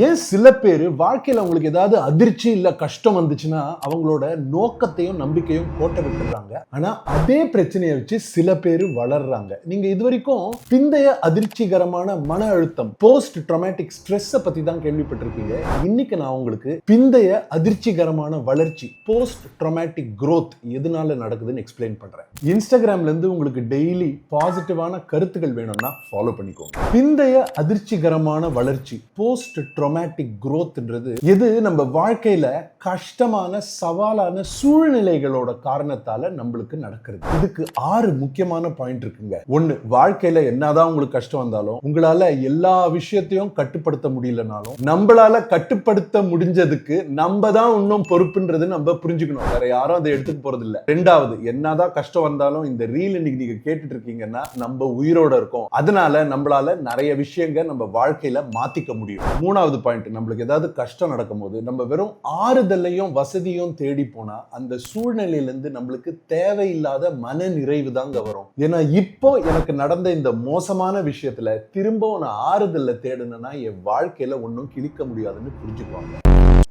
ஏன் சில பேர் வாழ்க்கையில உங்களுக்கு ஏதாவது அதிர்ச்சி இல்ல கஷ்டம் வந்துச்சுன்னா அவங்களோட நோக்கத்தையும் நம்பிக்கையும் கோட்டை விட்டுறாங்க. ஆனா அதே பிரச்சனையை வச்சு சில பேர் வளர்றாங்க. நீங்க இது வரைக்கும் பிந்தைய அதிர்ச்சிகரமான மன அழுத்தம் போஸ்ட் ட்ராமேட்டிக் ஸ்ட்ரெஸ் பத்தி தான் கேள்விப்பட்டிருக்கீங்க. இன்னைக்கு நான் உங்களுக்கு பிந்தைய அதிர்ச்சிகரமான வளர்ச்சி போஸ்ட் ட்ராமேட்டிக் growth எதனால நடக்குதுன்னு எக்ஸ்பிளைன் பண்றேன். இன்ஸ்டாகிராம்ல இருந்து உங்களுக்கு டெய்லி பாசிட்டிவான கருத்துக்கள் வேணும்னா ஃபாலோ பண்ணிக்கோங்க. பிந்தைய அதிர்ச்சிகரமான வளர்ச்சி போஸ்ட் ட்ராமேட்டிக் growthன்றது எது நம்ம வாழ்க்கையில கஷ்டமான சவாலான சூழ்நிலைகளோட காரணத்தால நம்மளுக்கு நடக்கிறது. இதுக்கு 6 முக்கியமான பாயிண்ட் இருக்குங்க. 1, வாழ்க்கையில என்னதான் உங்களுக்கு கஷ்டம் வந்தாலும் உங்களால எல்லா விஷயத்தையும் கட்டுப்படுத்த முடியலனாலும் நம்மளால கட்டுப்படுத்த முடிஞ்சதுக்கு நம்ம தான் இன்னும் பொறுப்புன்றது நம்ம புரிஞ்சுக்கணும். வேற யாரும் அதை எடுத்துக்க போறது இல்ல. 2வது, என்னதான் கஷ்டம் வந்தாலும் இந்த ரீல் இன்னைக்கு நீங்க கேட்டுட்டு இருக்கீங்கன்னா நம்ம உயிரோட இருக்கோம். அதனால நம்மளால நிறைய விஷயங்கள் நம்ம வாழ்க்கையில மாத்திக்க முடியும். 3வது பாயிண்ட், நம்மளுக்கு ஏதாவது கஷ்டம் நடக்கும் போது நம்ம வெறும் ஆறுதலையும் வசதியும் தேடி போனா அந்த சூழ்நிலையிலிருந்து நம்மளுக்கு தேவையில்லாத மன நிறைவு தாங்க வரும். ஏன்னா இப்போ எனக்கு நடந்த இந்த மோசமான விஷயத்துல திரும்பவும் நான் ஆறுதல்ல தேடுனா என் வாழ்க்கையில ஒன்னும் கிழிக்க முடியாதுன்னு புரிஞ்சுக்குவாங்க.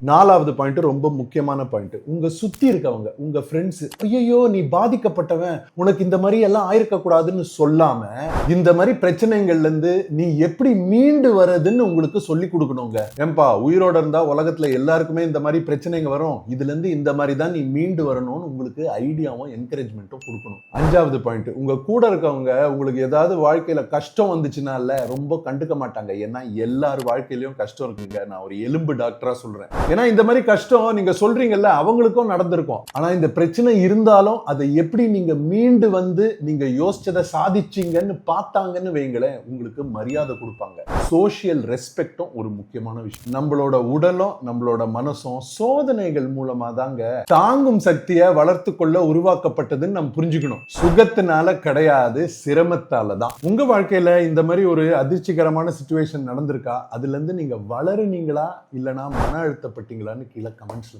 4வது பாயிண்ட் ரொம்ப முக்கியமான பாயிண்ட், உங்க சுத்தி இருக்கவங்க உங்க ஃப்ரெண்ட்ஸ் ஐயோ நீ பாதிக்கப்பட்டவன் உனக்கு இந்த மாதிரி எல்லாம் ஆயிருக்க கூடாதுன்னு சொல்லாம இந்த மாதிரி பிரச்சனைகள்ல இருந்து நீ எப்படி மீண்டு வரதுன்னு உங்களுக்கு சொல்லி கொடுக்கணுங்க. ஏன்பா உயிரோட இருந்தா உலகத்துல எல்லாருக்குமே இந்த மாதிரி பிரச்சனைங்க வரும், இதுல இருந்து இந்த மாதிரி தான் நீ மீண்டு வரணும்னு உங்களுக்கு ஐடியாவும் என்கரேஜ்மெண்ட்டும் கொடுக்கணும். 5வது பாயிண்ட், உங்க கூட இருக்கவங்க உங்களுக்கு ஏதாவது வாழ்க்கையில கஷ்டம் வந்துச்சுனால ரொம்ப கண்டுக்க மாட்டாங்க. ஏன்னா எல்லார் வாழ்க்கையிலயும் கஷ்டம் இருக்குங்க. நான் ஒரு எலும்பு டாக்டரா சொல்றேன். ஏன்னா இந்த மாதிரி கஷ்டம் நீங்க சொல்றீங்கல்ல அவங்களுக்கும் நடந்திருக்கும். ஆனா இந்த பிரச்சனை இருந்தாலும் அதை எப்படி நீங்க மீண்டு வந்து நீங்க யோசிச்சதை சாதிச்சீங்கன்னு பார்த்தாங்கன்னு வைங்களேன், உங்களுக்கு மரியாதை கொடுப்பாங்க. சோஷியல் ரெஸ்பெக்டும் ஒரு முக்கியமான விஷயம். நம்மளோட உடலும் நம்மளோட மனசும் சோதனைகள் மூலமா தாங்க தாங்கும் சக்தியை வளர்த்து கொள்ள உருவாக்கப்பட்டதுன்னு நம்ம புரிஞ்சுக்கணும். சுகத்தினால கிடையாது, சிரமத்தால தான். உங்க வாழ்க்கையில இந்த மாதிரி ஒரு அதிர்ச்சிகரமான சிச்சுவேஷன் நடந்திருக்கா? அதுல இருந்து நீங்க வளருனீங்களா இல்லனா மன அழுத்தப்பட்டீங்களான்னு கீழே கமெண்ட்ஸ்ல